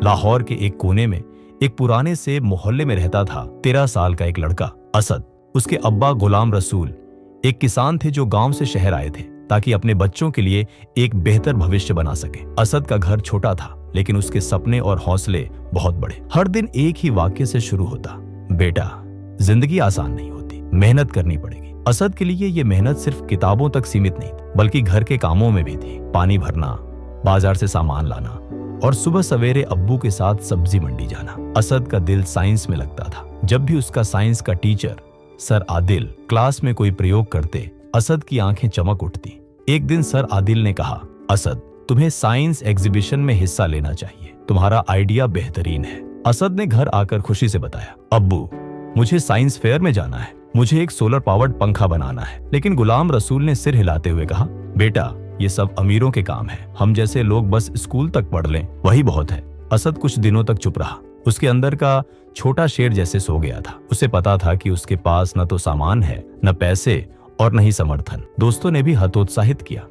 लाहौर के एक कोने में एक पुराने से मोहल्ले में रहता था 13 साल का एक लड़का असद। उसके अब्बा गुलाम रसूल एक किसान थे जो गांव से शहर आए थे ताकि अपने बच्चों के लिए एक बेहतर भविष्य बना सके। असद का घर छोटा था लेकिन उसके सपने और हौसले बहुत बड़े। हर दिन एक ही वाक्य से शुरू होता, बेटा जिंदगी आसान नहीं होती, मेहनत करनी पड़ेगी। असद के लिए ये मेहनत सिर्फ किताबों तक सीमित नहीं थी बल्कि घर के कामों में भी थी। पानी भरना, बाजार से सामान लाना और सुबह सवेरे अब्बू के साथ सब्जी मंडी जाना। असद का दिल साइंस में लगता था। जब भी उसका साइंस का टीचर सर आदिल क्लास में कोई प्रयोग करते, असद की आंखें चमक उठती। एक दिन सर आदिल ने कहा, असद तुम्हें साइंस एग्जीबिशन में हिस्सा लेना चाहिए, तुम्हारा आइडिया बेहतरीन है। असद ने घर आकर खुशी से बताया, अब्बू मुझे साइंस फेयर में जाना है, मुझे एक सोलर पावर्ड पंखा बनाना है। लेकिन गुलाम रसूल ने सिर हिलाते हुए कहा, बेटा ये सब अमीरों के काम है, हम जैसे लोग बस स्कूल तक पढ़ लें वही बहुत है। असद कुछ दिनों तक चुप रहा। उसके अंदर का छोटा शेर जैसे सो गया था। उसे पता था कि उसके पास न तो सामान है, न पैसे और न ही समर्थन। दोस्तों ने भी हतोत्साहित किया,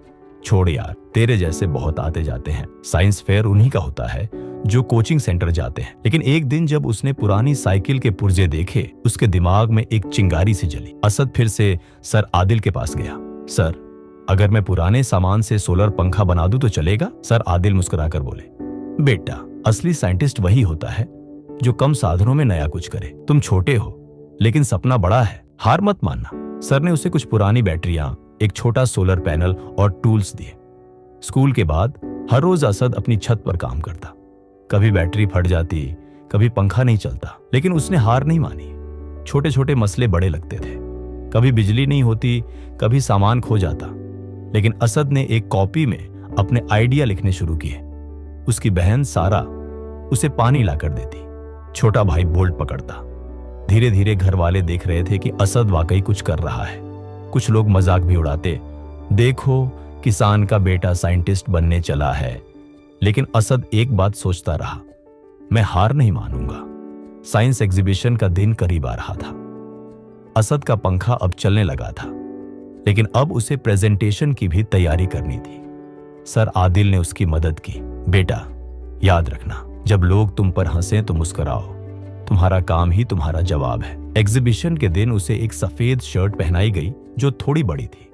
छोड़ यार, तेरे जैसे बहुत आते जाते हैं, साइंस फेयर उन्हीं का होता है जो कोचिंग सेंटर जाते हैं। लेकिन एक दिन जब उसने पुरानी साइकिल के पुर्जे देखे, उसके दिमाग में एक चिंगारी सी जली। असद फिर से सर आदिल के पास गया। सर अगर मैं पुराने सामान से सोलर पंखा बना दूं तो चलेगा? सर आदिल मुस्कुराकर बोले, बेटा असली साइंटिस्ट वही होता है जो कम साधनों में नया कुछ करे। तुम छोटे हो लेकिन सपना बड़ा है, हार मत मानना। सर ने उसे कुछ पुरानी बैटरियां, एक छोटा सोलर पैनल और टूल्स दिए। स्कूल के बाद हर रोज असद अपनी छत पर काम करता। कभी बैटरी फट जाती, कभी पंखा नहीं चलता, लेकिन उसने हार नहीं मानी। छोटे छोटे मसले बड़े लगते थे, कभी बिजली नहीं होती, कभी सामान खो जाता। लेकिन असद ने एक कॉपी में अपने आइडिया लिखने शुरू किए। उसकी बहन सारा उसे पानी लाकर देती, छोटा भाई बोल्ट पकड़ता। धीरे धीरे घर वाले देख रहे थे कि असद वाकई कुछ कर रहा है। कुछ लोग मजाक भी उड़ाते, देखो किसान का बेटा साइंटिस्ट बनने चला है। लेकिन असद एक बात सोचता रहा, मैं हार नहीं मानूंगा। साइंस एग्जीबिशन का दिन करीब आ रहा था। असद का पंखा अब चलने लगा था, लेकिन अब उसे प्रेजेंटेशन की भी तैयारी करनी थी। सर आदिल ने उसकी मदद की। बेटा याद रखना, जब लोग तुम पर हंसें तो मुस्कुराओ, तुम्हारा काम ही तुम्हारा जवाब है। एग्जीबिशन के दिन उसे एक सफेद शर्ट पहनाई गई जो थोड़ी बड़ी थी,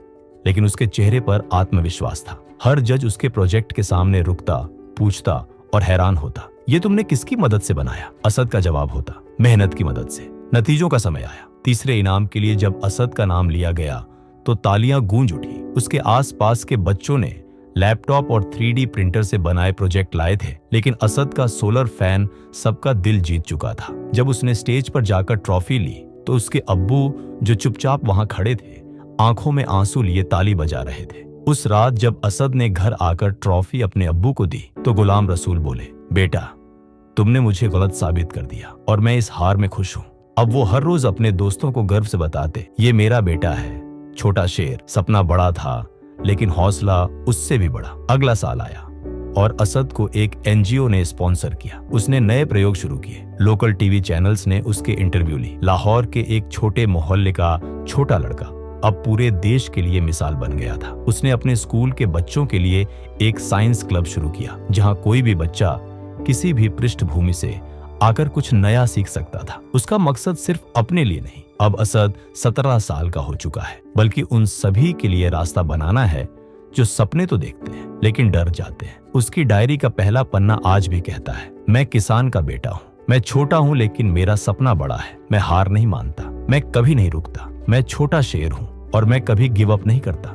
लेकिन उसके चेहरे पर आत्मविश्वास था। हर जज उसके प्रोजेक्ट के सामने रुकता, पूछता और हैरान होता, ये तुमने किसकी मदद से बनाया? असद का जवाब होता, मेहनत की मदद से। नतीजों का समय आया। तीसरे इनाम के लिए जब असद का नाम लिया गया तो तालियां गूंज उठी। उसके आसपास के बच्चों ने लैपटॉप और 3D प्रिंटर से बनाए प्रोजेक्ट लाए थे, लेकिन असद का सोलर फैन सबका दिल जीत चुका था। जब उसने स्टेज पर जाकर ट्रॉफी ली तो उसके अब्बू जो चुपचाप वहां खड़े थे, आंखों में आंसू लिए ताली बजा रहे थे। उस रात जब असद ने घर आकर ट्रॉफी अपने अब्बू को दी तो गुलाम रसूल बोले, बेटा तुमने मुझे गलत साबित कर दिया और मैं इस हार में खुश हूँ। अब वो हर रोज अपने दोस्तों को गर्व से बताते, ये मेरा बेटा है, छोटा शेर, सपना बड़ा था लेकिन हौसला उससे भी बड़ा। अगला साल आया और असद को एक NGO ने स्पॉन्सर किया। उसने नए प्रयोग शुरू किए। लोकल टीवी चैनल्स ने उसके इंटरव्यू ली। लाहौर के एक छोटे मोहल्ले का छोटा लड़का अब पूरे देश के लिए मिसाल बन गया था। उसने अपने स्कूल के बच्चों के लिए एक साइंस क्लब शुरू किया, जहां कोई भी बच्चा किसी भी पृष्ठभूमि से आकर कुछ नया सीख सकता था। उसका मकसद सिर्फ अपने लिए नहीं, अब असद 17 साल का हो चुका है, बल्कि उन सभी के लिए रास्ता बनाना है जो सपने तो देखते हैं लेकिन डर जाते हैं। उसकी डायरी का पहला पन्ना आज भी कहता है, मैं किसान का बेटा हूँ, मैं छोटा हूँ लेकिन मेरा सपना बड़ा है, मैं हार नहीं मानता, मैं कभी नहीं रुकता, मैं छोटा शेर हूँ और मैं कभी गिव अप नहीं करता।